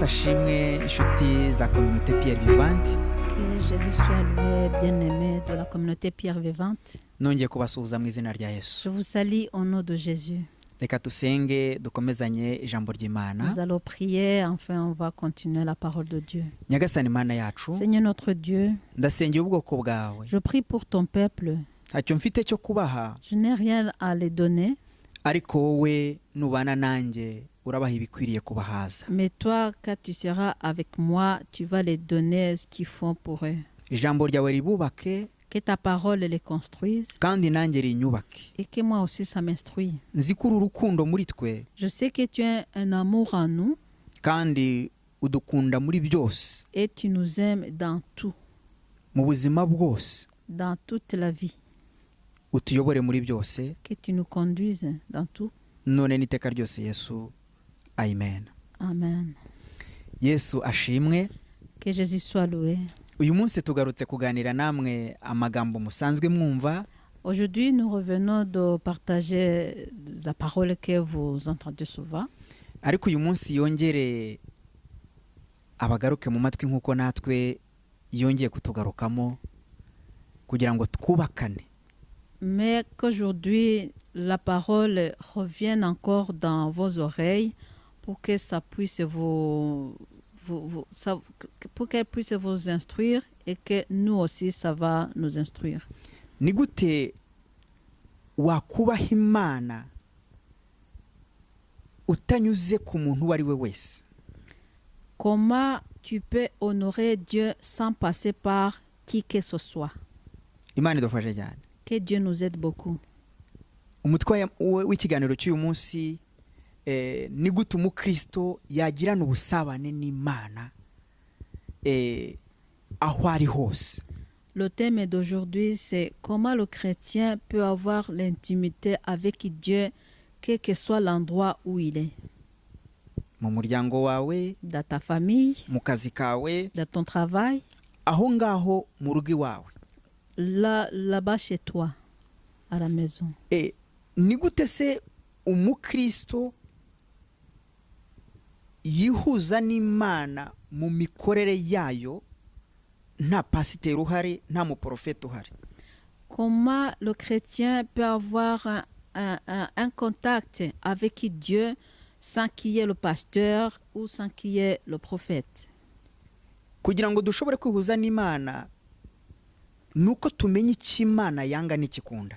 Yesu ashimwe inshuti za communauté Pierre Vivante. Que Jésus soit loué, bien-aimé de la communauté Pierre Vivante. Nongeye kubasuhuza mu izina rya Yesu. Je vous salue au nom de Jésus. Reka dusenge dukomezanye ijambo ry'Imana. Nous allons prier, enfin on va continuer la parole de Dieu. Nyagasani Mana yacu, Seigneur notre Dieu, ndasengeye ubwoko bwawe. je prie pour ton peuple. Ntacyo mfite cyo kubaha, Je n'ai rien à les donner, ariko wowe nubana nanjye urabaha ibikwiriye kubahaza. mais toi, quand tu seras avec moi, tu vas les donner ce qu'ils font pour eux. Ijambo ryawe ribubake Que ta parole les construise kandi nanjye rinyubake. et que moi aussi ça m'instruise. Nzi ko uru rukundo muri twe Je sais que tu as un amour en nous kandi udukunda muri byose, et tu nous aimes dans tout, mu buzima bwose, dans toute la vie. utuyobore muri byose, Que tu nous conduises dans tout. none n'iteka ryose Yesu. Amen. Amen. Yesu ashimwe. Que Jésus soit loué. Uyu munsi tugarutse kuganira namwe amagambo musanzwe mwumva. Aujourd'hui, nous revenons de partager la parole que vous entendez souvent. Ariko uyu munsi yongere abagaruke mu matwi nk'uko natwe yongeye kutugarukamo kugira ngo twubakane. Mais qu'aujourd'hui, la parole revienne encore dans vos oreilles pour que ça puisse pour qu'elle puisse vous instruire et que nous aussi, ça va nous instruire. Ni gute wakubaha Imana utanyuze ku muntu uwo ari we wese? Comment tu peux honorer Dieu sans passer par qui que ce soit? Imana idufashe cyane. Que Dieu nous aide beaucoup. Umutwe w'ikiganiro cy'uyu munsi ni gute umukristo yagirana ubusabane n'Imana aho ari hose. Le thème d'aujourd'hui, c'est comment le chrétien peut avoir l'intimité avec Dieu, quel que soit l'endroit où il est. Mu muryango wawe, Dans ta famille, mu kazi kawe, dans ton travail, aho ngaho mu rugo iwawe. là-bas chez toi, à la maison. Ni gute se umukristo yihuza n'Imana mu mikorere yayo nta pasiteri uhari, nta muprofete uhari? Comment le chrétien peut avoir un contact avec Dieu sans qu'il y ait le pasteur ou sans qu'il y ait le prophète? Kugira ngo dushobore kwihuza n'Imana nuko tumenye icyo Imana yanga n'ikikunda.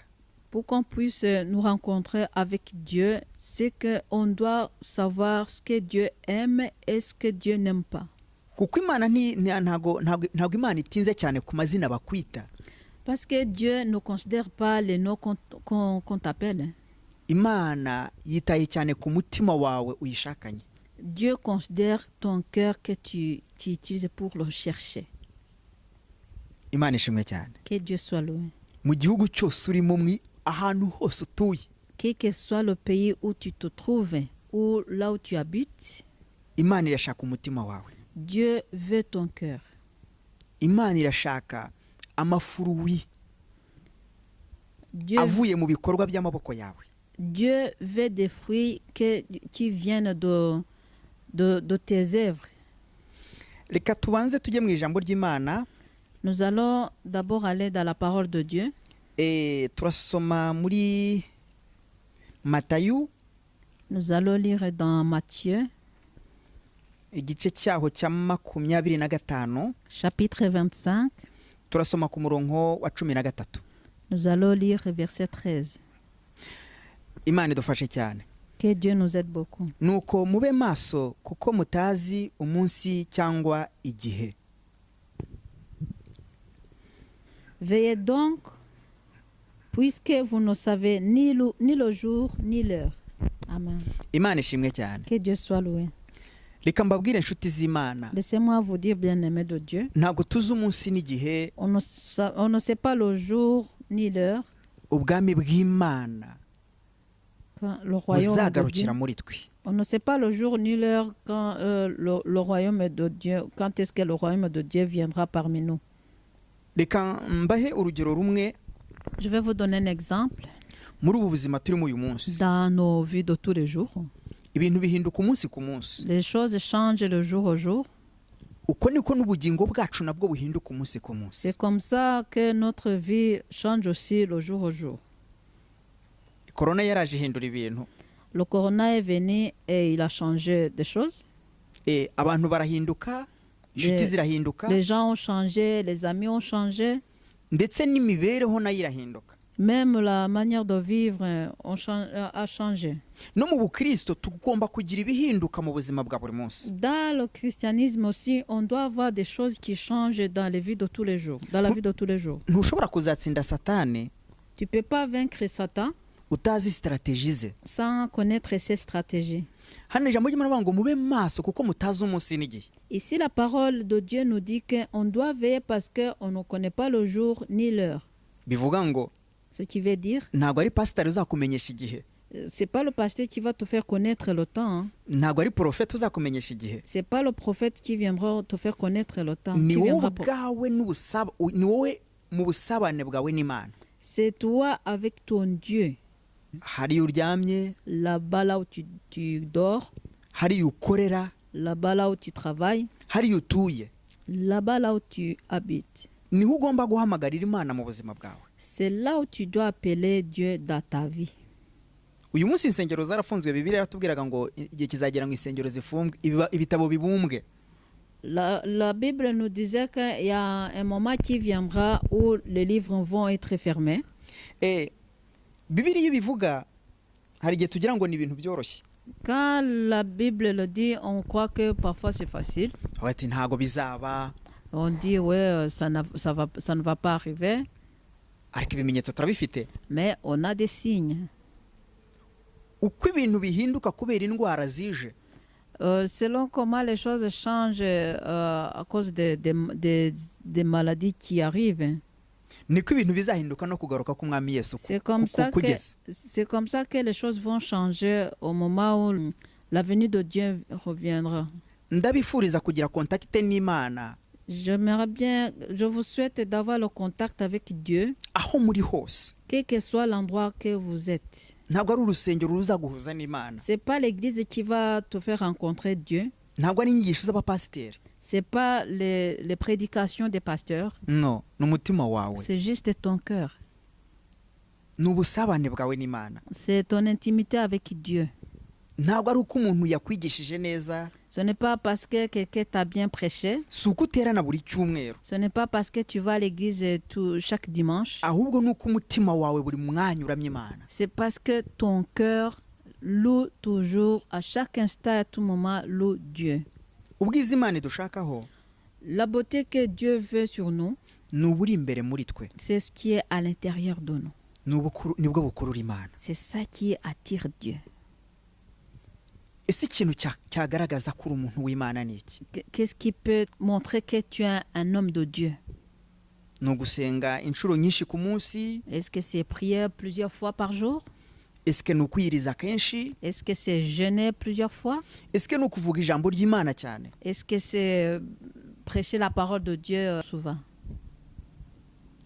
Pour qu'on puisse nous rencontrer avec Dieu, c'est qu'on doit savoir ce que Dieu aime et ce que Dieu n'aime pas. Kuko Imana ntago Imana itinze cyane ku mazina bakwita. Parce que Dieu ne considère pas les noms qu'on t'appelle. Imana yitaye cyane ku mutima wawe uyishakanye. Dieu considère ton cœur que tu utilises pour le chercher. Imana ishimwe cyane. Que Dieu soit loué. Mu gihugu cyose urimo ahantu hose utuye, Quel que soit le pays où tu te trouves ou là où tu habites, Imana irashaka umutima wawe. Dieu veut ton cœur. Imana irashaka amafuruwi Dieu, avuye mu bikorwa by'amaboko yawe. Dieu veut des fruits qui viennent de tes œuvres. Reka tubanze tujye mu ijambo ry'Imana. Nous allons d'abord aller dans la parole de Dieu. Turasoma muri Matayo. Nous allons lire dans Matthieu, igice cyaho cya 25. chapitre 25. Turasoma ku murongo wa 13. Nous allons lire verset 13. Imana idufashe cyane. Que Dieu nous aide beaucoup. Nuko mube maso kuko mutazi umunsi cyangwa igihe. Veillez donc, puisque vous ne savez ni le jour ni l'heure. Amen. Imana ishimwe cyane. Que Dieu soit loué. Reka mbabwire inshuti z'Imana. Laissez-moi vous dire, bien-aimés de Dieu, Ntabwo tuzi umunsi n'igihe on ne sait pas le jour ni l'heure ubwami bw'Imana quand le royaume de Dieu. buzagarukira muri twe. On ne sait pas le jour ni l'heure quand le royaume de Dieu, quand est-ce que le royaume de Dieu viendra parmi nous. Reka mbahe urugero rumwe Je vais vous donner un exemple muri ubu buzima turimo uyu munsi. dans nos vies de tous les jours. ibintu bihinduka umunsi ku munsi. Les choses changent le jour au jour. Uko niko n'ubugingo bwacu nabwo buhinduka umunsi ku munsi. C'est comme ça que notre vie change aussi le jour au jour. Corona yaraje ihindura ibintu. Le corona est venu et il a changé des choses. Abantu barahinduka, inshuti zirahinduka. Les gens ont changé, les amis ont changé. Ndetse n'imibereho nayo irahinduka. Même la manière de vivre a changé. No mu bukristo tugomba kugira ibihinduka mu buzima bwa buri munsi. Dans le christianisme aussi, on doit avoir des choses qui changent dans les vies de tous les jours, dans la vie de tous les jours. Ntushobora kuzatsinda Satani. Tu peux pas vaincre Satan utazi stratégie ze. Sans connaître ses stratégies. Hano ijambo ry'Imana ngo mube maso kuko mutazi umunsi n'igihe. Ici la parole de Dieu nous dit qu'on doit veiller parce qu'on ne connaît pas le jour ni l'heure. Bivuga ngo ce qui veut dire ntago ari pastor uzakumenyesha igihe. C'est pas le pasteur qui va te faire connaître le temps. Ntago ari prophète uzakumenyesha igihe. C'est pas le prophète qui viendra te faire connaître le temps. Ni wowe bwawe n'ubusaba, ni wowe mu busabane bwawe n'Imana. C'est toi avec ton Dieu. Hari uryamye, là-bas là où tu dors, hari ukorera, là-bas là où tu travailles, hari utuye, là-bas là où tu habites. Niho ugomba guhamagarira Imana mu buzima bwawe. C'est là où tu dois appeler Dieu dans ta vie. Uyu munsi insengero zarafunzwe, Bibiliya yaratubwiraga ngo igihe kizagera ngo insengero zifungwe, ibitabo bibumbwe. La Bible nous disait qu'il y a un moment qui viendra où les livres vont être fermés. Bibiliya bivuga hari igihe tugira ngo ni ibintu byoroshye. Quand la Bible le dit, on croit que parfois c'est facile. Ati ntago bizaba. On dit ouais, ça ne va pas arriver. Ariko ibimenyetso turabifite. Mais on a des signes. Uko ibintu bihinduka kubera indwara zije. Selon comment les choses changent à cause des maladies qui arrivent. Niko ibintu bizahinduka no kugaruka k'Umwami Yesu. C'est comme ça que les choses vont changer au moment où la venue de Dieu reviendra. Ndabifuriza kugira contact n'Imana. J'aimerais bien, je vous souhaite d'avoir le contact avec Dieu. Aho muri hose. Quel que soit l'endroit que vous êtes. Ntabwo ari urusengero ruzaguhuza n'Imana. C'est pas l'église qui va te faire rencontrer Dieu. Ntabwo ari inyigisho z'abapasiteri. C'est pas les prédications des pasteurs. No, n'umutima wawe. C'est juste ton cœur. N'ubusabane bwawe n'Imana. C'est ton intimité avec Dieu. Ntabwo ari uko umuntu yakwigishije neza. Ce n'est pas parce que quelqu'un t'a bien prêché. Si uko uterana buri cyumweru. Ce n'est pas parce que tu vas à l'église chaque dimanche. Ahubwo nuko umutima wawe buri mwanya uramya Imana. C'est parce que ton cœur loue toujours, à chaque instant, à tout moment, loue Dieu. Ubwiza Imana dushakaho. La beauté que Dieu veut sur nous, n'uburi imbere muri twe. C'est ce qui est à l'intérieur de nous. Nibwo bukurura Imana. C'est ça qui attire Dieu. Ese ikintu cyagaragaza ko uri umuntu w'Imana ni iki? Qu'est-ce qui peut montrer que tu es un homme de Dieu? No gusenga inshuro nyinshi ku munsi. Est-ce que c'est prier plusieurs fois par jour? Est-ce que nukwiriza kenshi? Est-ce que c'est jeûner plusieurs fois? Est-ce que nukuvuga ijambo ry'Imana cyane? Est-ce que c'est prêcher la parole de Dieu souvent?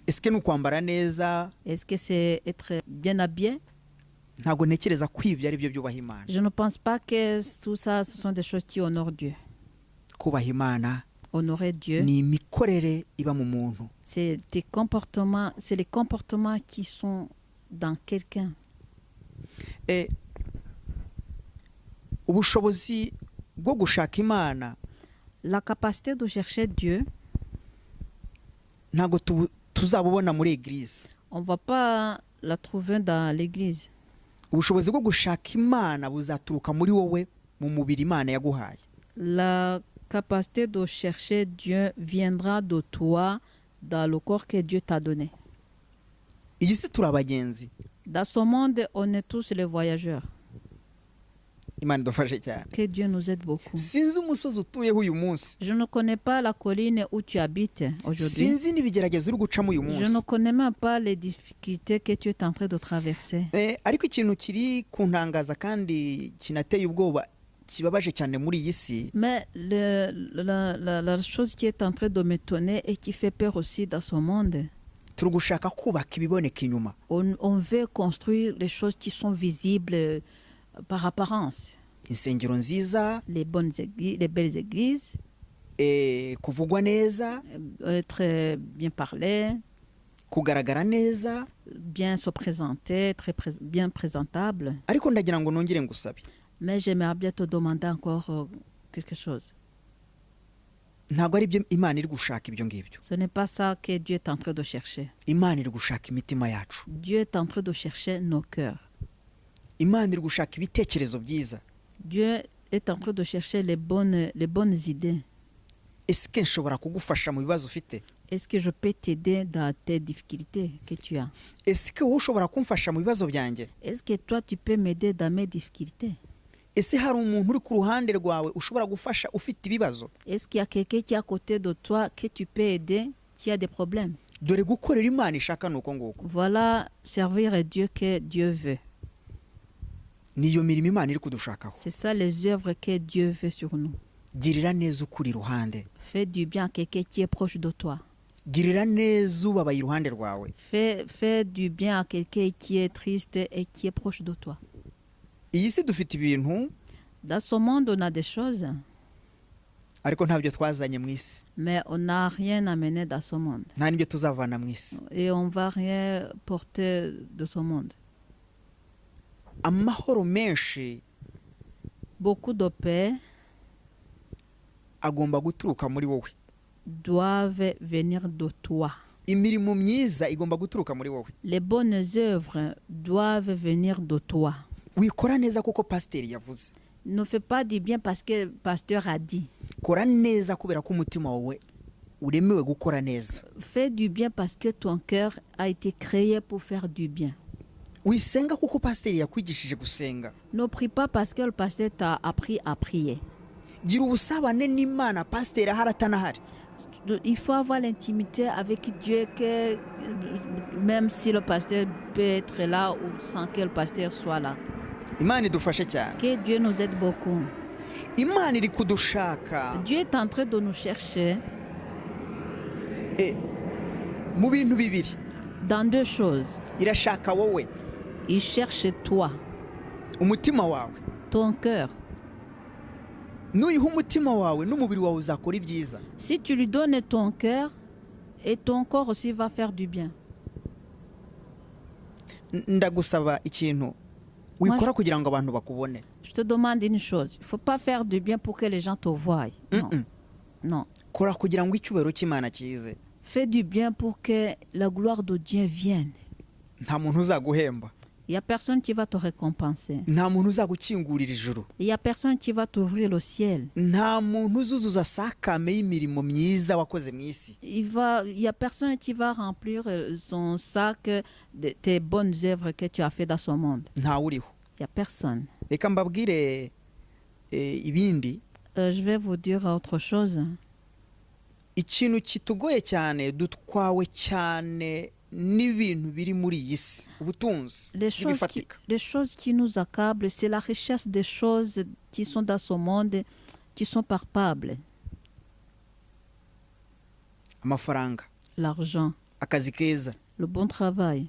Est-ce que nukwambara neza? Est-ce que c'est être bien habillé? Ntago ntekereza kwibyo ari byo byubaha Imana. Je ne pense pas que tout ça ce sont des choses qui honorent Dieu. Kubaha Imana. Honorer Dieu. Ni imikorere iba mu muntu. C'est tes comportements, c'est les comportements qui sont dans quelqu'un. Ubushobozi bwo gushaka Imana. La capacité de chercher Dieu. Ntago tuzabubona muri église. On va pas la trouver dans l'église. Ubushobozi bwo gushaka Imana buzaturuka muri wowe mu mubiri Imana yaguhaye. La capacité de chercher Dieu viendra de toi dans le corps que Dieu t'a donné. Iyi si turi abagenzi. Dans ce monde, on est tous les voyageurs. Imana idufashe cyane. Que Dieu nous aide beaucoup. Sinzi umusozi utuyeho uyu munsi. Je ne connais pas la colline où tu habites aujourd'hui. Sinzi n'ibigeragezo uri gucamo uyu munsi. Je ne connais même pas les difficultés que tu es en train de traverser. Ariko ikintu kiri kuntangaza kandi kinateye ubwoba kibabaje cyane muri iyi si. Mais la chose qui est en train de m'étonner et qui fait peur aussi dans ce monde. Turi gushaka kubaka ibiboneka inyuma. On veut construire les choses qui sont visibles par apparence. insengero nziza, les bonnes églises, les belles églises, kuvugwa neza, être bien parler, kugaragara neza. bien se présenter, bien présentable. Ariko ndagira ngo nongere ngusabe, Mais j'aimerais bien te demander encore quelque chose. ntabwo ari byo Imana iri gushaka ibyo ngibyo. Ce n'est pas ça que Dieu est en train de chercher. Imana iri gushaka imitima yacu. Dieu est en train de chercher nos cœurs. Imana iri gushaka ibitekerezo byiza. Dieu est en train de chercher les bonnes idées. Est-ce que nshobora kugufasha mu bibazo ufite? Est-ce que je peux t'aider dans tes difficultés que tu as? Est-ce que wowe ushobora kumfasha mu bibazo byanjye? Est-ce que toi tu peux m'aider dans mes difficultés? Ese hari umuntu uri ku ruhande rwawe ushobora gufasha ufite ibibazo? Est-ce qu'il y a quelqu'un qui est à côté de toi que tu peux aider qui a des problèmes? Dore gukorera Imana ishaka nuko nguko. Voilà servir Dieu que Dieu veut. Niyo mirimo Imana iri kudushakaho. C'est ça les œuvres que Dieu veut sur nous. Girira neza ukuri iruhande. Fais du bien à quelqu'un qui est proche de toi. Girira neza ubabaye iruhande rwawe. Fais du bien à quelqu'un qui est triste et qui est proche de toi. Iyi si dufite ibintu, Dans ce monde, on a des choses, ariko ntabyo twazanye mu isi. mais on n'a rien amené dans ce monde. Nta n'ibyo tuzavana mu isi. Et on va rien porter de ce monde. Amahoro menshi Beaucoup de paix agomba guturuka muri wowe. doivent venir de toi. Imirimo myiza igomba guturuka muri wowe. Les bonnes œuvres doivent venir de toi. Wikora neza kuko pasiteri yavuze. Ne fais pas du bien parce que le pasteur a dit. Kora neza kubera ko umutima wawe uremewe gukora neza. Fais du bien parce que ton cœur a été créé pour faire du bien. Wisenga kuko pasiteri yakwigishije gusenga. Ne prie pas parce que le pasteur t'a appris à prier. Gira ubusabane n'Imana pasiteri ahari atanahari. Il faut avoir l'intimité avec Dieu que même si le pasteur peut être là ou sans que le pasteur soit là. Imana idufashe cyane. Que Dieu nous aide beaucoup. Imana iri kudushaka. Dieu est en train de nous chercher Mu bintu bibiri. dans deux choses. Irashaka wowe, Il cherche toi, umutima wawe. ton cœur. Nuyiha umutima wawe n'umubiri wawe uzakora ibyiza. Si tu lui donnes ton cœur, et ton corps aussi va faire du bien. Ndagusaba ikintu wikora kugira ngo abantu bakubone. Je te demande une chose. Il ne faut pas faire du bien pour que les gens te voient. Non. Non. Kora kugira ngo icyubahiro cy'Imana kize. Fais du bien pour que la gloire de Dieu vienne. Nta muntu uzaguhemba. Il n'y a personne qui va te récompenser. Nta muntu uzagukingurira ijuru. Il n'y a personne qui va t'ouvrir le ciel. Nta muntu uzuzuza sakame y'imirimo myiza wakoze mu isi. Il n'y a personne qui va remplir son sac de tes bonnes œuvres que tu as fait dans ce monde. Ntawe uriho. Il n'y a personne. Reka mbabwire ibindi. Je vais vous dire autre chose. Ikintu kitugoye cyane dutwawe cyane n'ibintu biri muri iyi si, ubutunzi bifatika. Les choses qui nous accablent, c'est la richesse des choses qui sont dans ce monde, qui sont palpables. Amafaranga, L'argent, akazi keza. le bon travail.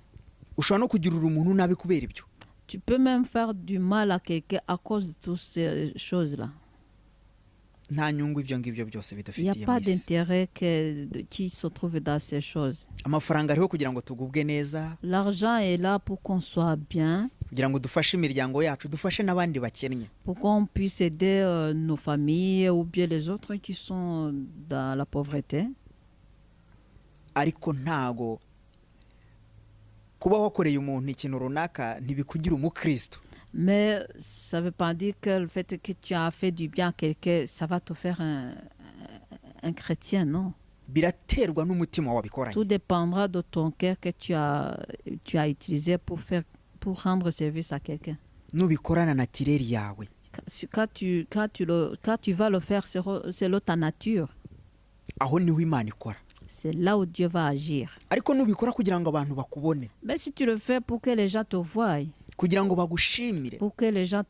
Ushobora no kugirira umuntu nabi kubera ibyo. Tu peux même faire du mal à quelqu'un à cause de toutes ces choses-là. Nta nyungu ibyo ngibyo byose Il n'y a bidafitiye pas mu isi. d'intérêt qui se trouve dans ces choses. Amafaranga ariho kugira ngo tugubwe neza, L'argent est là pour qu'on soit bien, kugira ngo dufashe imiryango yacu, dufashe n'abandi bakennye. pour qu'on puisse aider nos familles ou bien les autres qui sont dans la pauvreté. Ariko ntago kuba wakoreye umuntu ikintu runaka ntibikugira umukristo. Mais ça ne veut pas dire que le fait que tu as fait du bien à quelqu'un, ça va te faire un chrétien, non. Biraterwa n'umutima wabikoranye. Tout dépendra de ton cœur que tu as utilisé pour rendre service à quelqu'un. Nubikorana na tireri yawe. Quand tu vas le faire, c'est ta nature. Aho niho Imana ikora. C'est là où Dieu va agir. Ariko nubikora kugira ngo abantu bakubone, Mais si tu le fais pour que les gens te voient, kugira ngo bagushimire, pour que les gens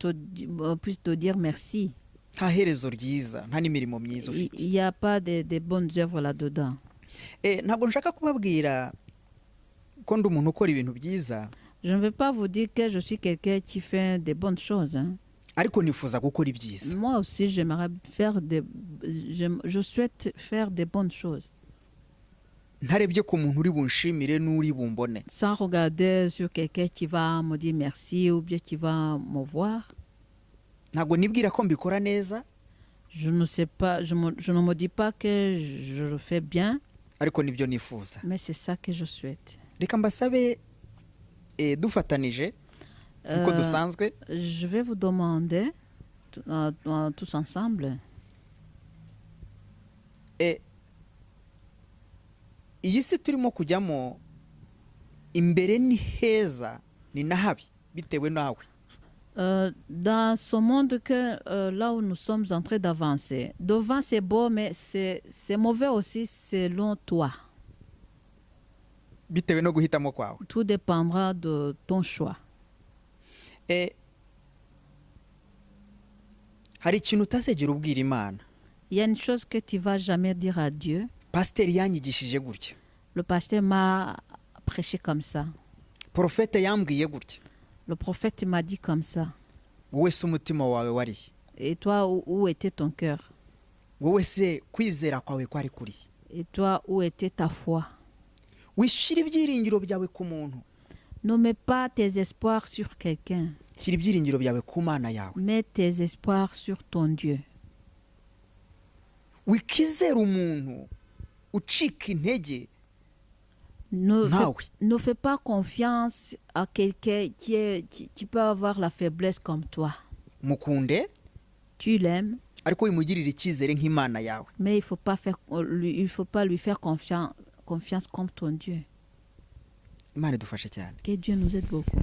puissent te dire merci, nta herezo ryiza, nta n'imirimo myiza ufite. il n'y a pas de bonnes œuvres là-dedans. Ntabwo nshaka kubabwira ko ndi umuntu ukora ibintu byiza, Je ne veux pas vous dire que je suis quelqu'un qui fait des bonnes choses. Hein. ariko nifuza gukora ibyiza. Moi aussi, j'aimerais faire je souhaite faire des bonnes choses. Ntarebye ku muntu uri bunshimire n'uri bumbone. Sans regarder sur quelqu'un qui va me dire merci ou bien qui va me voir. Ntabwo nibwira ko mbikora neza, Je ne sais pas, je ne me dis pas que je le fais bien, ariko nibyo nifuza. mais c'est ça que je souhaite. Reka mbasabe dufatanije uko dusanzwe. Je vais vous demander tous ensemble. Iyi si turimo kujyamo imbere ni heza ni nahabi bitewe nawe. Dans ce monde là où nous sommes en train d'avancer, devant c'est beau, mais c'est mauvais aussi selon toi. Bitewe no guhitamo kwawe. Tout dépendra de ton choix. Hari ikintu utazegera ubwira Imana. Il y a une chose que tu vas jamais dire à Dieu. Pasiteri yanyigishije gutya. Le pasteur m'a prêché comme ça. Profete yambwiye gutya. Le prophète m'a dit comme ça. Wowe se umutima wawe wari. Et toi, où était ton cœur? Wowe se kwizera kwawe kwari kuri. Et toi, où était ta foi? Wishira ibyiringiro byawe ku muntu. Ne mets pas tes espoirs sur quelqu'un. Shyira ibyiringiro byawe ku Mana yawe. Mets tes espoirs sur ton Dieu. Wikizera umuntu ucika intege. Ne fais pas confiance à quelqu'un qui peut avoir la faiblesse comme toi. Mukunde. Tu l'aimes. Ariko wimugirira icyizere nk'Imana yawe. Mais il faut pas lui faire confiance comme ton Dieu. Imana idufashe cyane. Que Dieu nous aide beaucoup.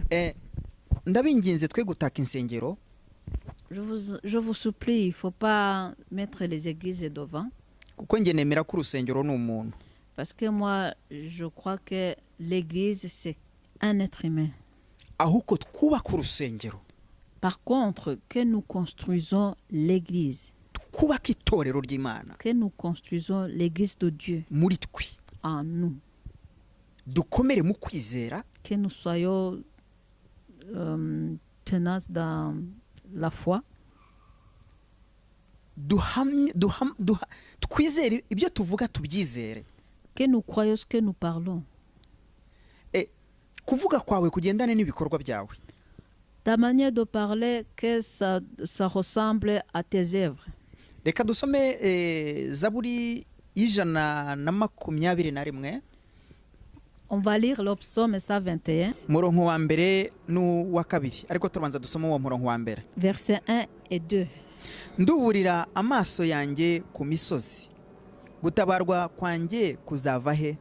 Ndabinginze twe gutaka insengero. Je vous supplie, il ne faut pas mettre les églises devant. Kuko nge nemera ko urusengero ni umuntu. Parce que moi, je crois que l'église, c'est un être humain. Ahubwo twubaka urusengero. Par contre, que nous construisons l'église. Twubaka itorero ry'Imana. Que nous construisons l'église de Dieu. Muri twe. En nous. Dukomere mu kwizera. Que nous soyons tenaces dans la foi. Twizere ibyo tuvuga tubyizere. Que nous croyons ce que nous parlons. Kuvuga kwawe kugendane n'ibikorwa byawe. Ta manière de parler, que ça ressemble à tes œuvres. Reka dusome Zaburi y'Ijana na 21. On va lire le psaume 121. Murongo wa mbere n'uwa kabiri. Ariko tubanza dusoma uwo murongo wa mbere. Versets 1 et 2. Nduburira amaso yanjye ku misozi. Gutabarwa kwanjye kuzava he?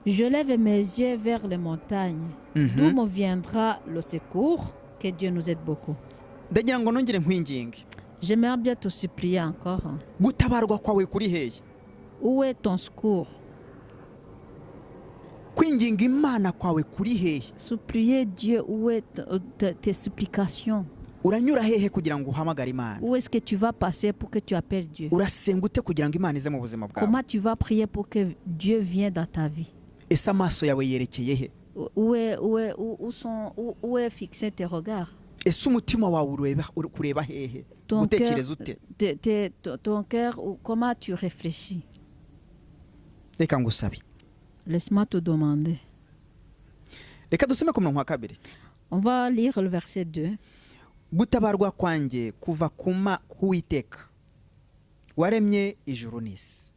Je lève mes yeux vers les montagnes. D'où me viendra le secours? Que Dieu nous aide beaucoup. Ndagira ngo nongere nkwinginge. J'aimerais bien te supplier encore. Gutabarwa kwawe kuri hehe? Où est ton secours? Kwinginga Imana kwawe kuri hehe? Supplier Dieu, où est tes supplications? Uranyura hehe kugira ngo uhamagare Imana? Où est-ce que tu vas passer pour que tu appelles Dieu? Urasenga ute kugira ngo Imana ize mu buzima bwawe? Comment tu vas prier pour que Dieu vienne dans ta vie? Ese amaso yawe yerekeye he? Où est fixé tes regards? Ese umutima wawe ureba hehe? Gutekereza ute? Ton cœur, comment tu réfléchis? Reka ngusabe. Laisse-moi te demander. Reka dusome ku murongo wa kabiri. On va lire le verset 2. Gutabarwa kwanjye kuva kuwiteka waremye ijuru n'isi.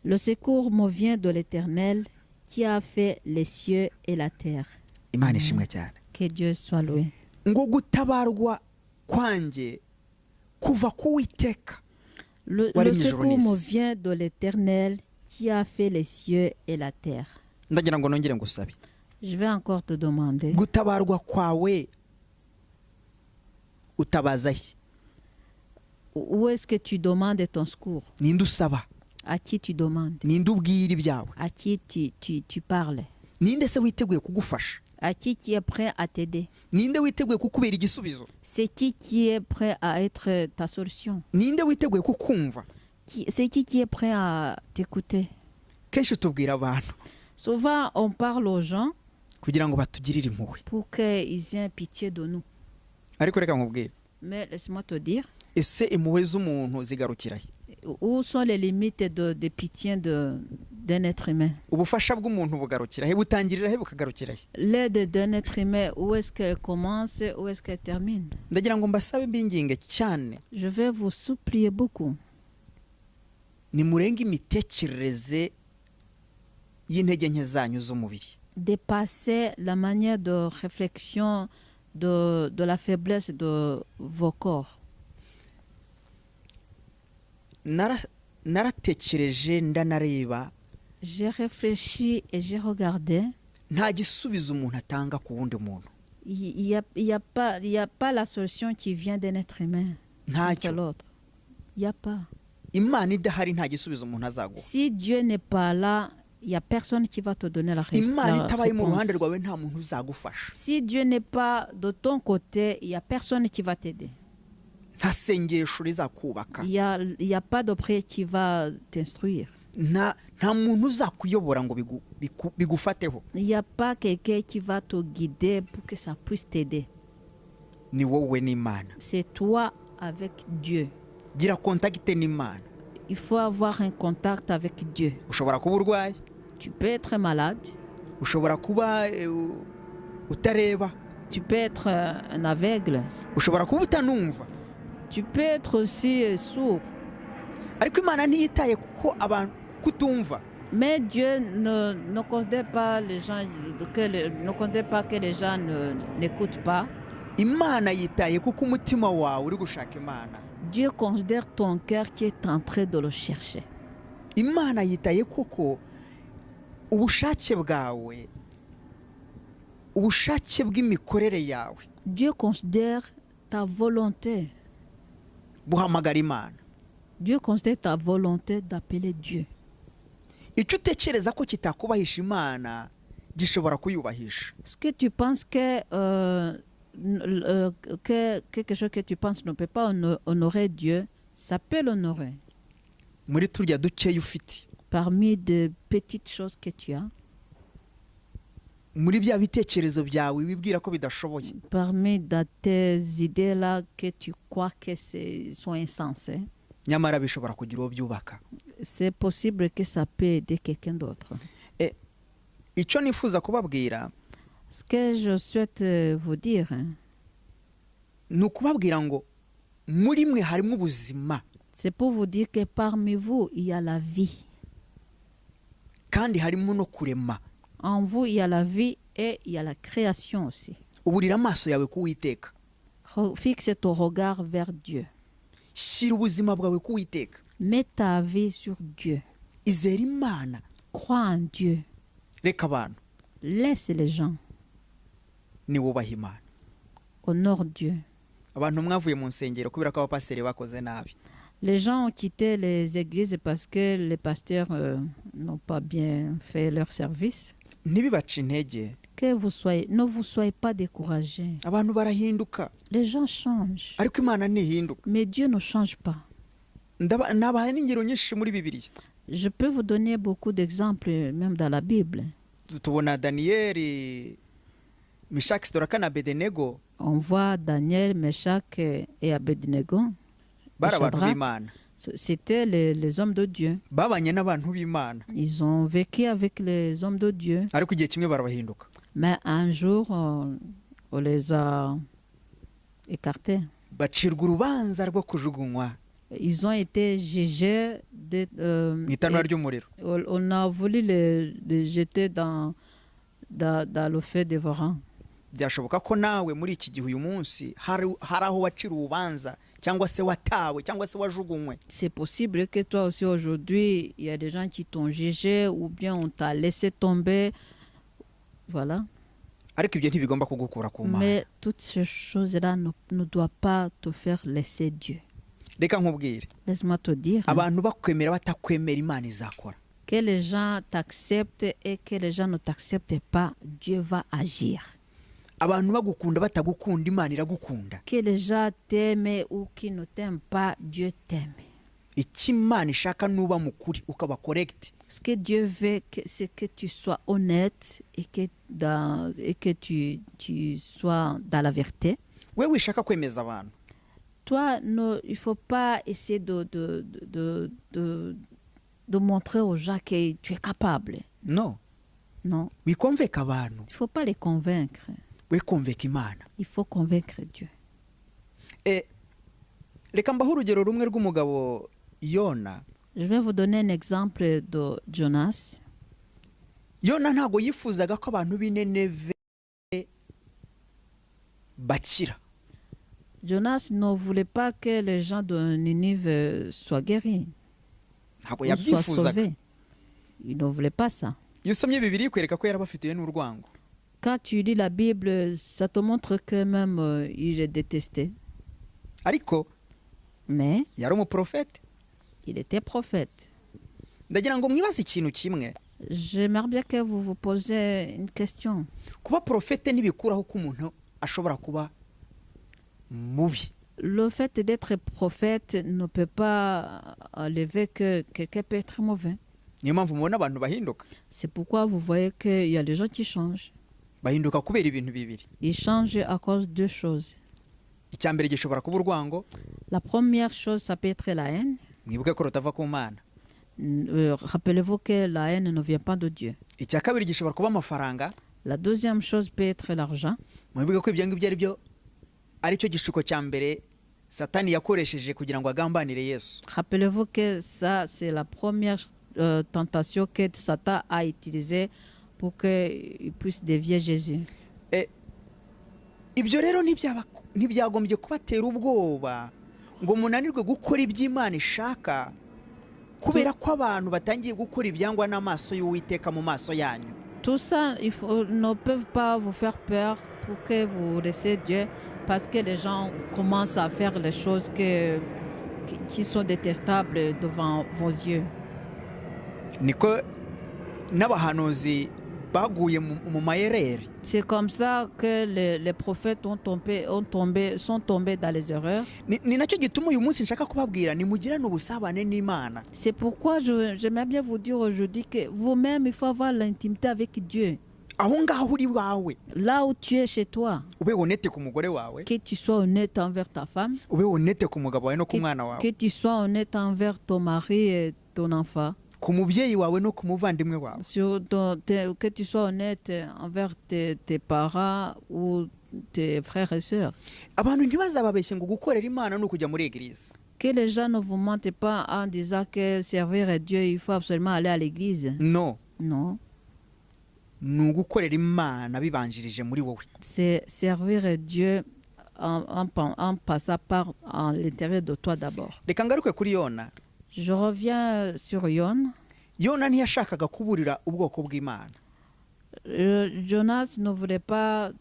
Le secours me vient de l'Éternel qui a fait les cieux et la terre. Imana ishimwe cyane. Que Dieu soit loué. Ngo gutabarwa kwanjye kuva kuwiteka. Le secours me vient de l'Éternel qui a fait les cieux et la terre. Ndagira ngo nongere ngusabe. Je vais encore te demander. Gutabarwa kwawe utabaza he? Où est-ce que tu demandes ton secours? Ninde usaba? À qui tu demandes? Ninde ubwira ibyawe? À qui tu parles? Ninde se witeguye kugufasha? À qui est prêt à t'aider? Ninde witeguye kukubera igisubizo? C'est qui est prêt à être ta solution? Ninde witeguye kukumva? C'est qui est prêt à t'écouter? Kenshi tubwira abantu. Souvent, on parle aux gens kugira ngo batugirire impuhwe. pour qu'ils aient pitié de nous. Ariko reka nkubwire. Mais laisse-moi te dire, ese impuhwe z'umuntu zigarukira he? où sont les limites de pitié d'un être humain? ubufasha bw'umuntu bugarukira he? butangirira he bukagarukira he? L'aide d'un être humain, où est-ce qu'elle commence, où est-ce qu'elle termine? ndagira ngo mbasabe mbinginge cyane Je vais vous supplier beaucoup. nimurenge imitekerereze y'intege nke zanyu z'umubiri. Dépasser la manière de réflexion de la faiblesse de vos corps. naratekereje ndanareba J'ai réfléchi et j'ai regardé. nta gisubizo umuntu atanga ku wundi muntu. Il y a pas la solution qui vient d'un être humain que ntacyo. l'autre. Il n'y a pas. imana idahari nta gisubizo umuntu azaguha. Si Dieu n'est pas là, il n'y a personne qui va te donner la imana la itabaye mu ruhande réponse. rwawe nta muntu uzagufasha. Si Dieu n'est pas de ton côté, il n'y a personne qui va t'aider. nta sengesho rizakubaka. Il y a pas de prière qui va t'instruire. nta muntu uzakuyobora ngo bigufateho. Il n'y a pas quelqu'un qui va te guider pour que ça puisse t'aider. ni wowe n'imana. C'est toi avec Dieu. gira kontakite n'imana. Il faut avoir un contact avec Dieu. ushobora kuba urwaye, Tu peux être malade, ushobora kuba utareba, tu peux être un aveugle, ushobora kuba utanumva, tu peux être aussi sourd. ariko imana ntiyitaye kuko abantu kutumva. Mais Dieu ne considère pas les gens, ne considère pas que les gens n'écoutent pas. imana yitaye kuko umutima wawe uri gushaka imana. Dieu considère ton cœur qui est en train de le chercher. imana yitaye kuko ubushake bwawe, ubushake bw'imikorere yawe Dieu considère ta volonté. buhamagara imana. Dieu considère ta volonté d'appeler Dieu. icyo utekereza ko kitakubahisha imana gishobora kuyubahisha. Est-ce que tu penses que quelque chose que tu penses ne peut pas honorer Dieu, ça peut l'honorer. muri turya dukeya ufite, Parmi de petites choses que tu as, muri bya bitekerezo byawe wibwira ko bidashoboye, parmi tes idées là que tu crois que sont insensées, nyamara bishobora kugira uwo byubaka. c'est possible que ça peut aider quelqu'un d'autre. icyo nifuza kubabwira Ce que je souhaite vous dire, ni ukubabwira ngo muri mwe harimo ubuzima c'est pour vous dire que parmi vous, il y a la vie. kandi harimo no kurema. En vous, il y a la vie et il y a la création aussi. uburira amaso yawe ku Uwiteka. Fixe ton regard vers Dieu. shyira ubuzima bwawe ku Uwiteka. Mets ta vie sur Dieu. izera imana. Crois en Dieu. reka abantu Laisse les gens. ni wubaha imana. Honore Dieu. abantu mwavuye mu nsengero kubera ko abapasiteri bakoze nabi. Les gens ont quitté les églises parce que les pasteurs n'ont pas bien fait leur service. ntibibace intege. Ne vous soyez pas découragés. abantu barahinduka Les gens changent. ariko imana ntihinduka. Mais Dieu ne change pas. nabahaye n'ingero nyinshi muri Bibiliya. Je peux vous donner beaucoup d'exemples, même dans la Bible. tubona Daniyeli, Meshaki, Sitoraka na Abedenego. On voit Daniel, Meshach et Abednego. bari abantu Shadrach. b'imana. C'était les hommes de Dieu. babanye n'abantu b'imana Ils ont vécu avec les hommes de Dieu. ariko igihe kimwe barabahinduka. Mais un jour, on les a écartés. bacirwa urubanza rwo kujugunywa Ils ont été jugés. mu itanura ry'umuriro. On a voulu les jeter dans le feu dévorant. byashoboka ko nawe muri iki gihe uyu munsi hari aho wacira urubanza cyangwa se watawe cyangwa se wajugunywe. C'est possible que toi aussi aujourd'hui, il y a des gens qui t'ont jugé ou bien on t'a laissé tomber. Voilà. ariko ibyo ntibigomba kugukura ku mana. Mais toutes ces choses-là ne doivent pas te faire laisser Dieu. reka nkubwire, Laisse-moi te dire abantu bakwemera batakwemera imana izakora. que les gens t'acceptent et que les gens ne t'acceptent pas, Dieu va agir. abantu bagukunda batagukunda imana iragukunda. Que les gens t'aiment ou qui ne t'aiment pas, Dieu t'aime. icyo imana ishaka nuba mukuri ukaba correct. Ce que Dieu veut, c'est que tu sois honnête et que tu sois dans la vérité. we wishaka kwemeza abantu. Toi, il ne faut pas essayer de montrer aux gens que tu es capable. no Non, wikonveka abantu il ne faut pas les convaincre. we kumveka imana. Il faut convaincre Dieu. Reka mbaho urugero rumwe rw'umugabo Yona. Je vais vous donner un exemple de Jonas. Yona ntabwo yifuzaga ko abantu b'i Nineve bakira. Jonas ne voulait pas que les gens de Ninive soient guéris Ntabwo ou soient yabyifuzaga. sauvés. Il ne voulait pas ça. Iyo usomye Bibiliya ikwereka ko yarabafitiye n'urwango. Quand tu lis la Bible, ça te montre que même il est détesté. Ariko Mais yari umuprofete. il était prophète. Ndagira ngo mwibaze ikintu kimwe. J'aimerais bien que vous vous posiez une question. Kuba profete ntibikuraho ko umuntu ashobora kuba mubi. Le fait d'être prophète ne peut pas enlever que quelqu'un peut être mauvais. Niyo mpamvu mubona abantu bahinduka. C'est pourquoi vous voyez qu'il y a des gens qui changent. Bahinduka kubera ibintu bibiri. Ils changent à cause de deux choses. Icya mbere gishobora kuba urwango. La première chose, ça peut être la haine. Mwibuke ko rutava ku Mana. Rappelez-vous que la haine ne vient pas de Dieu. Icya kabiri gishobora kuba amafaranga. La deuxième chose peut être l'argent. Mwibuke ko ibyo ngibyo ari byo ari cyo gishuko cya mbere Satani yakoresheje kugira ngo agambanire Yesu. Rappelez-vous que ça, c'est la première tentation que Satan a utilisée pour qu'il puisse dévier Jésus. Ibyo rero ntibyagombye kubatera ubwoba ngo munanirwe gukora ibyo Imana ishaka kubera ko abantu batangiye gukora ibyangwa n'amaso y'Uwiteka mu maso yanyu. Tout ça, ne peuvent pas vous faire peur pour que vous laissez Dieu, parce que les gens commencent à faire les choses qui sont détestables devant vos yeux. Niko n'abahanuzi baguye mu mayereri. C'est comme ça que les prophètes sont tombés dans les erreurs. Ni nacyo gituma uyu munsi nshaka kubabwira nimugirane ubusabane n'Imana. C'est pourquoi j'aimerais bien vous dire aujourd'hui que vous-même, il faut avoir l'intimité avec Dieu. Aho ngaho uri wawe. Là où tu es chez toi, Ube honnête ku mugore wawe. que tu sois honnête envers ta femme, Ube honnête ku mugabo wawe no ku mwana wawe. que tu sois honnête envers ton mari et ton enfant. Ku mubyeyi wawe no ku muvandimwe wawe. Que tu sois honnête envers tes parents ou tes frères et sœurs. Abantu ntibazababeshye ngo gukorera Imana no kujya muri église. Que les gens ne vous mentent pas en disant que servir à Dieu, il faut absolument aller à l'église. No. Non. Ni ugukorera Imana bibanjirije muri wowe. C'est servir à Dieu en passant par l'intérieur de toi d'abord. Reka ngaruke kuri Yona. Je reviens sur Yona. Yona ntiyashakaga kuburira ubwoko bw'Imana. Jonas ne voulait pas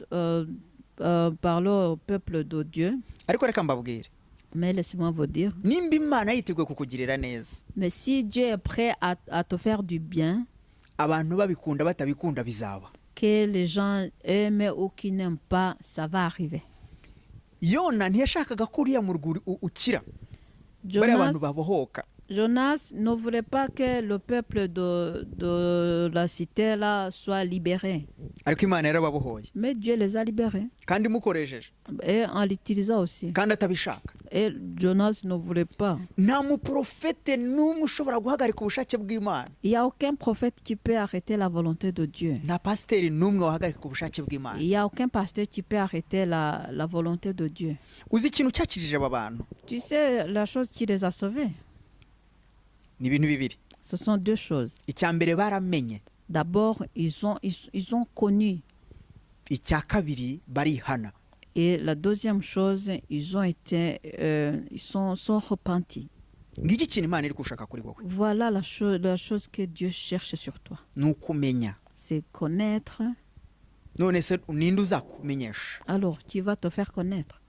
parler au peuple de Dieu. Ariko reka mbabwire. Mais laissez-moi vous dire. Nimba Imana yiteguye kukugirira neza. Mais si Dieu est prêt à te faire du bien, Abantu babikunda batabikunda bizaba. que les gens aiment ou qui n'aiment pas, ça va arriver. Yona ntiyashakaga ko uriya murwuri ukira. Bari abantu babohoka. Jonas ne voulait pas que le peuple de la cité là soit libéré. Ariko Imana yarababohoye. Mais Dieu les a libérés. Kandi mukoresheje. Et en l'utilisant aussi. Kandi atabishaka. Et Jonas ne voulait pas. Nta muprofete n'umwe ushobora guhagarika ubushake bw'Imana. Il n'y a aucun prophète qui peut arrêter la volonté de Dieu. Nta pasiteri n'umwe wahagarika ubushake bw'Imana. Il n'y a aucun pasteur qui peut arrêter la volonté de Dieu. Uzi ikintu cyakijije aba bantu? Tu sais, la chose qui les a sauvés, Ni ibintu bibiri. ce sont deux choses. Icya mbere baramenye. D'abord, ils ont connu. Icya kabiri barihana. Et la deuxième chose, ils sont repentis. Ngiki ikintu Imana iri gushaka kuri wowe. Voilà la chose que Dieu cherche sur toi. Ni ukumenya. C'est connaître. None se ninde uzakumenyesha? Alors, tu vas te faire connaître.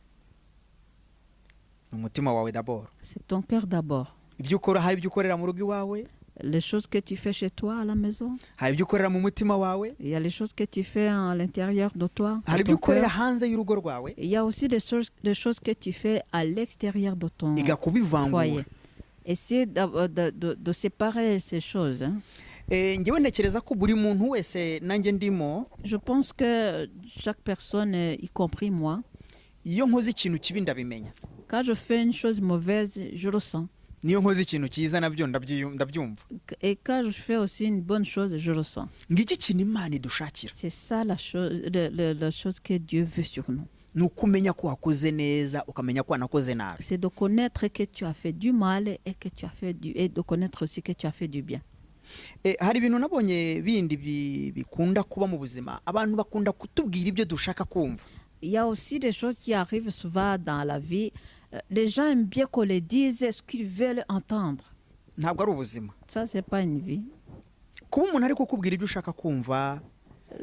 Ni umutima wawe d'abord. C'est ton cœur d'abord. Ibyo ukora hari ibyo ukorera mu rugo iwawe. Les choses que tu fais chez toi à la maison. Hari ibyo ukorera mu mutima wawe. Il y a les choses que tu fais à l'intérieur de toi. Hari ibyo ukorera hanze y'urugo rwawe. Il y a aussi des choses que tu fais à l'extérieur de ton foyer. Essaye de séparer ces choses. Hein. Ngewe ntekereza ko buri muntu wese nanjye ndimo. Je pense que chaque personne, y compris moi, iyo nkoze ikintu kibi ndabimenya. Quand je fais une chose mauvaise, je ressens. niyo nkoze ikintu cyiza nabyo ndabyumva. Et quand je fais aussi une bonne chose, je ressens. ngiki kintu Imana idushakira C'est ça la chose, la chose que Dieu veut sur nous. ni ukumenya ko wakoze neza ukamenya ko wanakoze nabi. C'est de connaître que tu as fait du mal et que tu as fait et de connaître aussi que tu as fait du bien. Hari ibintu nabonye bindi bikunda kuba mu buzima, abantu bakunda kutubwira ibyo dushaka kumva. Il y a aussi des choses qui arrivent souvent dans la vie. Les gens aiment bien qu'on les dise ce qu'ils veulent entendre. ntabwo ari ubuzima. Ça, c'est pas une vie. kuba umuntu ari kukubwira ibyo ushaka kumva,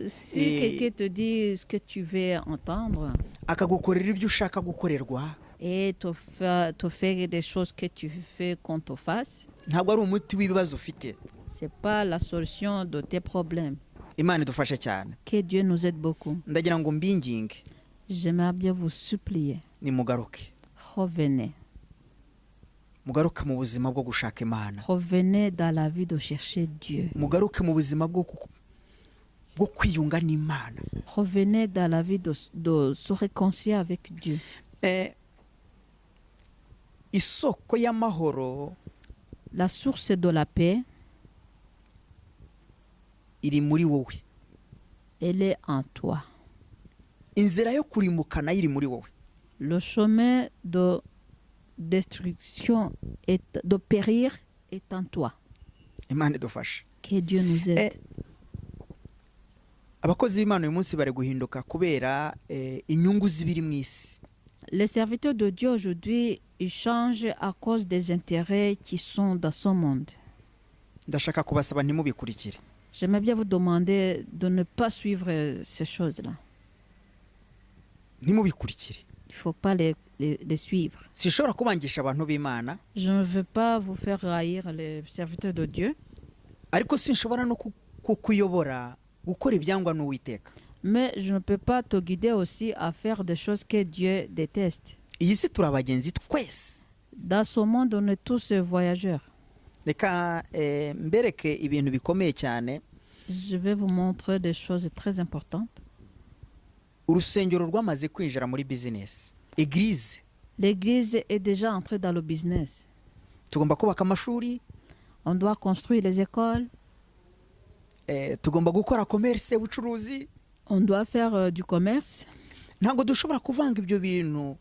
Si quelqu'un te dit ce que tu veux entendre akagukorera ibyo ushaka gukorerwa, et te faire des choses que tu veux qu'on te fasse, ntabwo ari umuti w'ibibazo ufite. c'est pas la solution de tes problèmes. Imana idufashe cyane. Que Dieu nous aide beaucoup. ndagira ngo mbinginge J'aimerais bien vous supplier, nimugaruke, revenez. mugaruke mu buzima bwo gushaka Imana, Revenez dans la vie de chercher Dieu. mugaruke mu buzima bwo kwiyunga n'Imana. Revenez dans la vie de se réconcilier avec Dieu. Isoko y'amahoro La source de la paix, iri muri wowe. elle est en toi. Inzira yo kurimbuka nayo iri muri wowe. Le chemin de destruction, de périr, est en toi. Imana idufashe. Que Dieu nous aide. Abakozi b'Imana uyu munsi bari guhinduka kubera inyungu zibiri mu isi. Les serviteurs de Dieu aujourd'hui, ils changent à cause des intérêts qui sont dans ce monde. Ndashaka kubasaba ntimubikurikire. J'aimerais bien vous demander de ne pas suivre ces choses-là. Ntimubikurikire. Il ne faut pas les suivre. Sinshobora kubangisha abantu b'Imana, Je ne veux pas vous faire haïr les serviteurs de Dieu, ariko sinshobora no kukuyobora gukora ibyangwa n'Uwiteka. mais je ne peux pas te guider aussi à faire des choses que Dieu déteste. Iyi si turi abagenzi twese. Dans ce monde, on est tous voyageurs. Reka mbereke ibintu bikomeye cyane. Je vais vous montrer des choses très importantes. Urusengero rwamaze kwinjira muri business. Église. L'église est déjà entrée dans le business. Tugomba kubaka amashuri. On doit construire les écoles. Tugomba gukora commerce, ubucuruzi. On doit faire du commerce. Ntabwo dushobora kuvanga ibyo bintu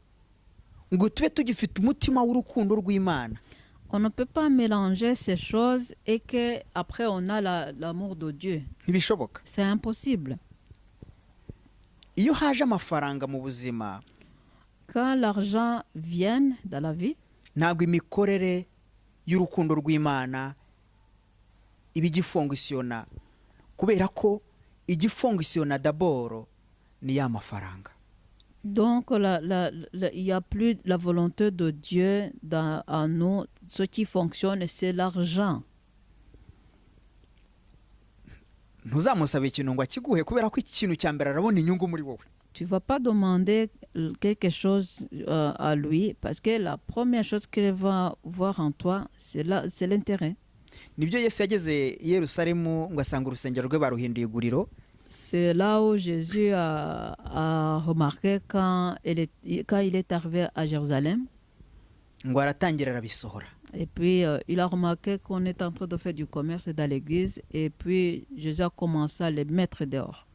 ngo tube tugifite umutima w'urukundo rw'Imana. On ne peut pas mélanger ces choses et qu'après on a l'amour de Dieu. Ntibishoboka. C'est impossible. Iyo haje amafaranga mu buzima, Quand l'argent vient dans la vie, ntabwo imikorere y'urukundo rw'Imana iba igifongisiona, kubera ko igifongisiona d'abord ni ya mafaranga. donc il n'y a plus la volonté de Dieu en nous. Ce qui fonctionne, c'est l'argent. Ntuzamusabe ikintu ngo akiguhe kubera ko ikintu cya mbere arabona inyungu muri wowe. Tu ne vas pas demander quelque chose à lui parce que la première chose qu'il va voir en toi, c'est l'intérêt. Nibyo Yesu yageze i Yerusalemu ngo asanga urusengero rwe baruhinduye iguriro. C'est là où Jésus a remarqué quand il est arrivé à Jérusalem. Ngo aratangira arabisohora. Et puis, il a remarqué qu'on est en train de faire du commerce dans l'église. Et puis, Jésus a commencé à les mettre dehors.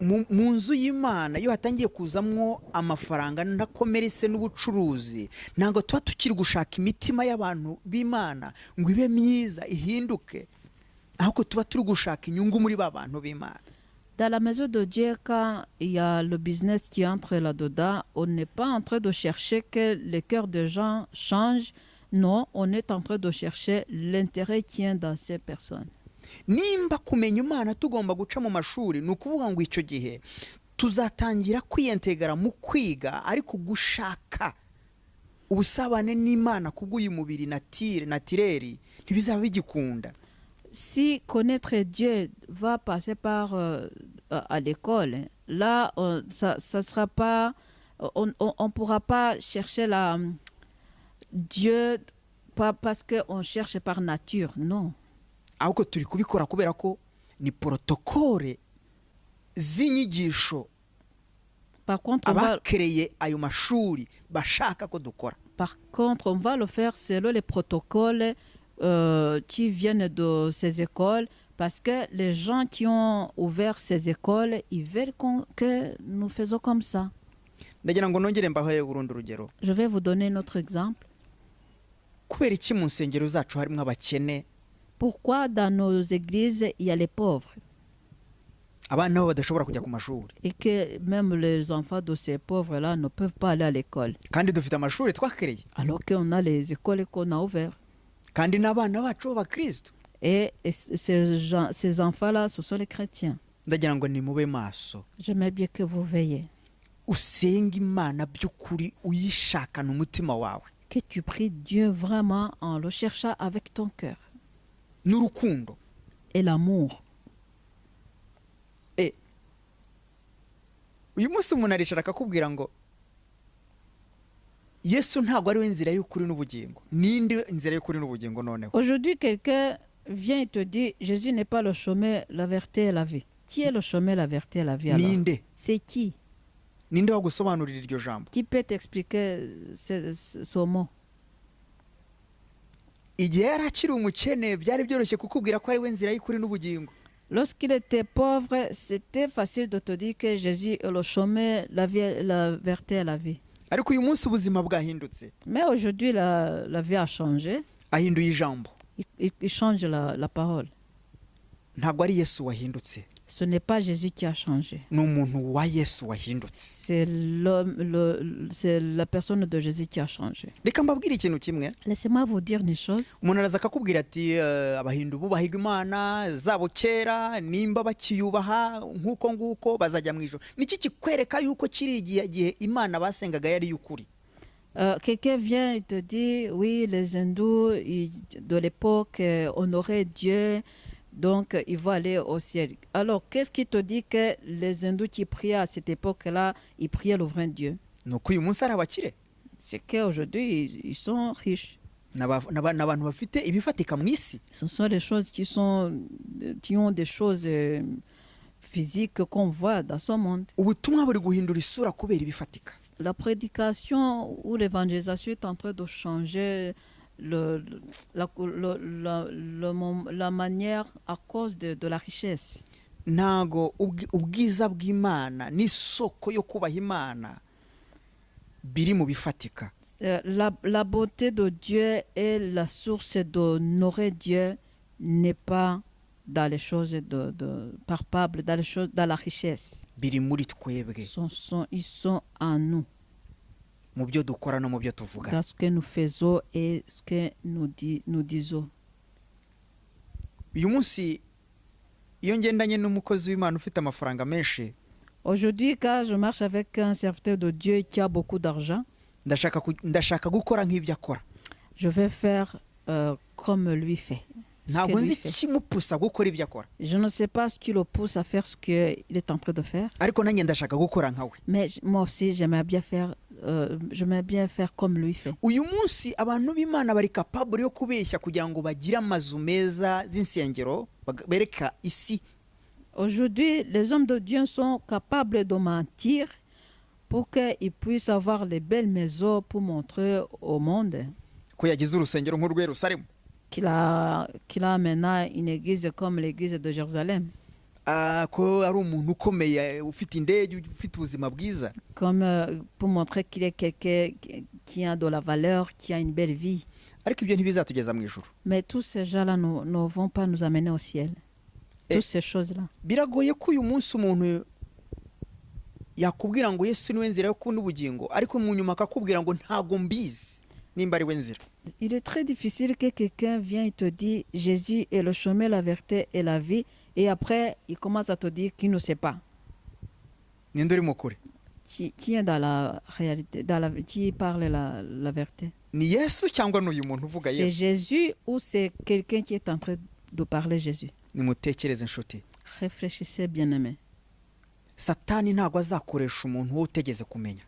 Mu nzu y'Imana iyo hatangiye kuzamwo amafaranga ndakomeretse n'ubucuruzi, ntabwo tuba tukiri gushaka imitima y'abantu b'Imana ngo ibe myiza ihinduke, ahubwo tuba turi gushaka inyungu muri ba bantu b'Imana. Dans la maison de Dieu, quand il y a le business qui entre là-dedans, on n'est pas en train de chercher que le cœur des gens change. Non, on est en train de chercher l'intérêt qui est dans ces personnes. Nimba kumenya Imana tugomba guca mu mashuri, ni ukuvuga ngo icyo gihe tuzatangira kwiyentegara mu kwiga ariko gushaka ubusabane n'Imana kubw'uyu mubiri naturel ntibizaba bigikunda. Si connaître Dieu va passer par à l'école, là, ça sera pas, on pourra pas chercher Dieu parce qu'on cherche par nature, non. Ahubwo turi kubikora kubera ko ni protokole z'inyigisho Par contre, abakereye ayo mashuri bashaka ko dukora. on va le faire selon les protocoles qui viennent de ces écoles, parce que les gens qui ont ouvert ces écoles, ils veulent que nous faisons comme ça. ndagira ngo nongere mbahoye urundi rugero. Je vais vous donner un autre exemple. Kubera iki mu nsengero zacu harimo abakene, Pourquoi dans nos églises, il y a les pauvres abana nabo badashobora kujya ku mashuri, et que même les enfants de ces pauvres-là ne peuvent pas aller à l'école, kandi dufite amashuri twakereye, alors qu'on a les écoles qu'on a ouvertes. kandi n'abana bacu b'abakristo. Et ces enfants-là, ce sont les chrétiens. Ndagira ngo nimube maso, J'aimerais bien que vous veillez, usenga Imana by'ukuri uyishakana umutima wawe que tu pries Dieu vraiment en le cherchant avec ton cœur n'urukundo. et l'amour. Uyu munsi umuntu aricara akakubwira ngo Yesu ntabwo ari we nzira y'ukuri n'ubugingo. Ninde nzira y'ukuri n'ubugingo noneho? Aujourd'hui, quelqu'un vient et te dit, Jésus n'est pas le chemin, la vérité et la vie. Qui est le chemin, la vérité et la vie alors? Ninde? C'est qui? Ninde wagusobanurira iryo jambo? Qui peut t'expliquer ce mot? Igihe yari akiri umukene byari byoroshye kukubwira ko ari we nzira y'ukuri n'ubugingo. Lorsqu'il était pauvre, c'était facile de te dire que Jésus est le chemin, la vie, la vérité et la vie. Ariko uyu munsi ubuzima bwahindutse. Mais aujourd'hui, la vie a changé. Ahinduye ijambo. Il change la parole. Ntabwo ari Yesu wahindutse. Ce n'est pas Jésus qui a changé. Ni umuntu wa Yesu wahindutse. C'est la personne de Jésus qui a changé. Reka mbabwire ikintu kimwe. Laissez-moi vous dire une chose. Umuntu araza akakubwira ati abahindu bubahiga Imana zabo kera nimba bakiyubaha nk'uko nguko bazajya mu ijuru. Niki kikwereka yuko kiri igihe Imana basengaga yari y'ukuri? Quelqu'un vient et te dit, oui, les hindous de l'époque honoraient Dieu, donc ils vont aller au ciel. Alors, qu'est-ce qui te dit que les hindous qui priaient à cette époque-là, ils priaient le vrai Dieu? Nuko uyu munsi ari abakire. C'est qu'aujourd'hui, ils sont riches. N'abantu bafite ibifatika mu isi. Ce sont les choses qui ont des choses physiques qu'on voit dans ce monde. Ubutumwa buri guhindura isura kubera ibifatika. La prédication ou l'évangélisation est en train de changer la manière à cause de la richesse. Ntago ubwiza bw'Imana n'isoko yo kubaha Imana biri mu bifatika. La beauté de Dieu et la source d'honorer Dieu n'est pas dans les choses palpables, dans la richesse. Biri muri twebwe. Ils sont en nous. Mu byo dukora no mu byo tuvuga. Dans ce que nous faisons et ce que nous disons. Uyu munsi iyo ngendanye n'umukozi w'Imana ufite amafaranga menshi. Aujourd'hui, quand je marche avec un serviteur de Dieu qui a beaucoup d'argent, ndashaka gukora nk'ibyo akora. Je vais faire comme lui fait. Ntabwo nzi ikimupusa gukora ibyo akora. Je ne sais pas ce qui le pousse à faire ce qu'il est en train de faire. Ariko nanjye ndashaka gukora nkawe. Mais moi aussi, j'aimerais bien faire comme lui fait. Uyu munsi abantu b'Imana bari capable yo kubeshya kugira ngo bagire amazu meza z'insengero bereka isi. Aujourd'hui, les hommes de Dieu sont capables de mentir pour qu'ils puissent avoir les belles maisons pour montrer au monde ko yagize urusengero nk'urw'e Yerusalemu. Qu'il a maintenant une église comme l'église de Jérusalem. Ko ari umuntu ukomeye ufite indege ufite ubuzima bwiza. Comme pour montrer qu'il est quelqu'un qui a de la valeur, qui a une belle vie. Ariko ibyo ntibizatugeza mu ijuru. Mais tous ces gens-là ne vont pas nous amener au ciel. Toutes ces choses-là. Biragoye ko uyu munsi umuntu yakubwira ngo Yesu niwe nzira yo kubona ubugingo, ariko mu nyuma akakubwira ngo ntago mbizi nimba ari we nzira. Il est très difficile que quelqu'un vienne et te dise Jésus est le chemin, la vérité et la vie, et après il commence à te dire qu'il ne sait pas. Ninde uri mukuri? Qui est dans la réalité, qui parle la vérité? Ni Yesu cyangwa n'uyu muntu uvuga Yesu? C'est Jésus ou c'est quelqu'un qui est en train de parler Jésus? Nimutekereze inshuti. Réfléchissez, bien-aimés. Satani ntabwo azakoresha umuntu wo utegeze kumenya.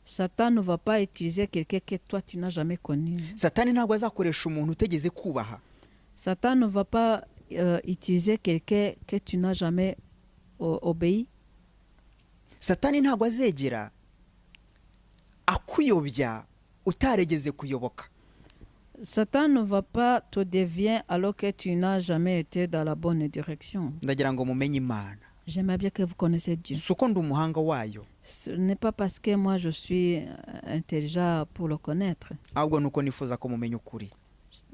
Satan ne va pas utiliser quelqu'un que toi tu n'as jamais connu. Satani ntabwo azakoresha umuntu utegeze kubaha. Satan ne va pas utiliser quelqu'un que tu n'as jamais obéi. satani ntabwo azegera akuyobya utaregeze kuyoboka. Satan ne va pas te dévier alors que tu n'as jamais été dans la bonne direction. Ndagira ngo mumenye Imana. J'aimerais bien que vous connaissiez Dieu. Suko ndi umuhanga wayo. Ce n'est pas parce que moi je suis intelligent pour le connaître. Ahubwo nuko nifuza ko mumenya ukuri.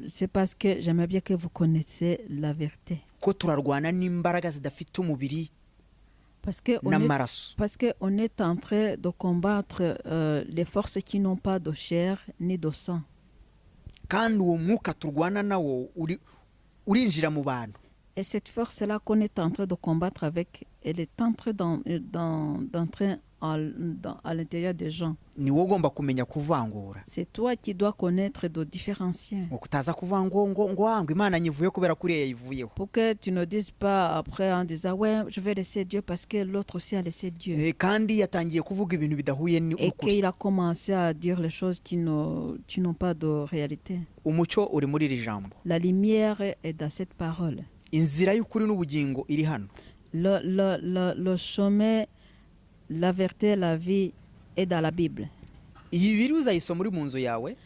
C'est parce que j'aimerais bien que vous connaissiez la vérité. Ko turarwana n'imbaraga zidafite umubiri Parce que on est en train de combattre les forces qui n'ont pas de chair ni de sang. Kandi uwo mwuka turwana nawo urinjira mu bantu. Et cette force-là qu'on est en train de combattre avec, elle est en train d'entrer à l'intérieur des gens. Ni wowe ugomba kumenya kuvangura. C'est toi qui dois connaître de différencier. Ukutaza kuvanga ngo Imana nyivuye kubera kuri yayivuyeho. Pour que tu ne dises pas après en disant ouais, je vais laisser Dieu parce que l'autre aussi a laissé Dieu. Kandi yatangiye kuvuga ibintu bidahuye ni Et ukuri. qu'il a commencé à dire les choses qui n'ont pas de réalité. Umucyo uri muri iri jambo. La lumière est dans cette parole. Inzira y'ukuri n'ubugingo iri hano. Le chemin, la vérité, la vie est dans la Bible. Iyi biri uzayisoma uri mu nzu yawe.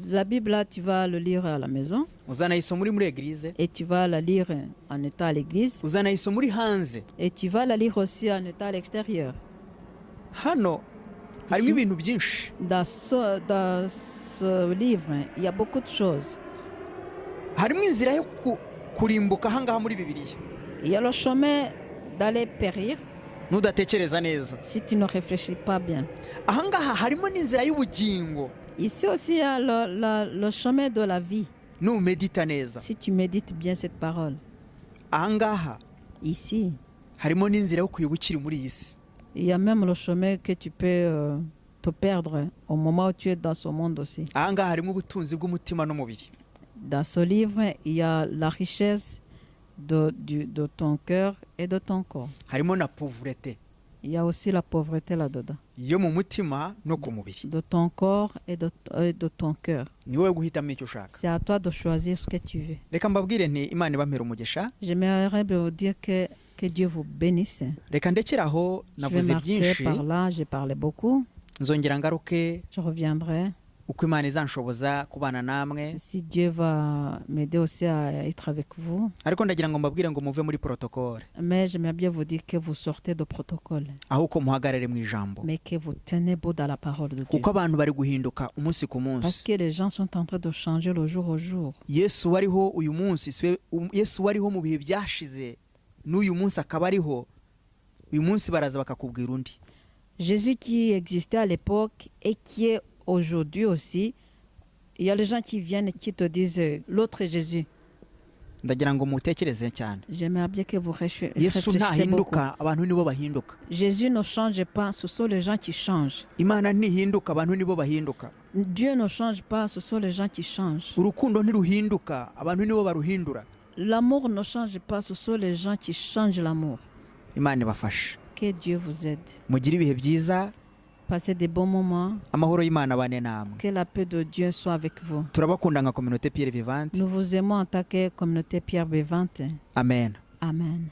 La Bible, là, tu vas le lire à la maison. Uzanayisoma uri muri église. Et tu vas la lire en étant à l'église. Uzanayisoma uri hanze. Et tu vas la lire aussi en étant à l'extérieur. Hano harimo ibintu byinshi. Dans ce livre, il y a beaucoup de choses. Harimo inzira yo kurimbuka ahangaha muri Bibiliya. Il y a le chemin d'aller périr. Nudatekereza neza. Si tu ne réfléchis pas bien. Ahangaha harimo n'inzira y'ubugingo. Ici aussi il y a le chemin de la vie. Numedita neza. Si tu médites bien cette parole. Ahangaha. Ici. Harimo n'inzira yo kuyobukira muri iyi si. Il y a même le chemin que tu peux te perdre au moment où tu es dans ce monde aussi. Ahangaha harimo ubutunzi bw'umutima n'umubiri. Dans ce livre, il y a la richesse de ton cœur et de ton corps. Harimo na pauvreté. Il y a aussi la pauvreté là-dedans. Yo mu mutima no ku mubiri. De ton corps et de ton cœur. Ni wowe guhitamo icyo ushaka. C'est à toi de choisir ce que tu veux. Reka mbabwire nti Imana ibampera umugisha. J'aimerais vous dire que Dieu vous bénisse. Reka ndekeraho navuze byinshi. Par là, j'ai parlé beaucoup. Nzongera ngaruke. Je reviendrai. Uko Imana izanshoboza kubana namwe. Si Dieu va m'aider aussi à être avec vous. Ariko ndagira ngo mbabwire ngo muve muri protocole. Mais j'aimerais bien vous dire que vous sortez de protocole. Ahubwo muhagarare mu ijambo. Mais que vous tenez beau dans la parole de Dieu. Kuko abantu bari guhinduka umunsi ku munsi. Parce que les gens sont en train de changer le jour au jour. Yesu wariho uyu munsi, Yesu wariho mu bihe byashize n'uyu munsi akaba ariho. Uyu munsi baraza bakakubwira undi. Jésus qui existait à l'époque et qui est aujourd'hui aussi, il y a les gens qui viennent et qui te disent l'autre est Jésus. Ndagira ngo mutekereze cyane. J'aimerais bien que vous réfléchissiez Yesu ntahinduka, abantu nibo bahinduka. Jésus ne change pas, ce sont les gens qui changent. Imana ntihinduka, abantu nibo bahinduka. Dieu ne change pas, ce sont les gens qui changent. Urukundo ntiruhinduka, abantu nibo baruhindura. L'amour ne change pas, ce sont les gens qui changent l'amour. Imana ibafashe. Que Dieu vous aide. Mugire ibihe byiza. Passez des bons moments. Amahoro y'Imana abane namwe. Que la paix de Dieu soit avec vous. Turabakunda nka communauté Pierre Vivante. Nous vous aimons en tant que communauté Pierre Vivante. Amen. Amen.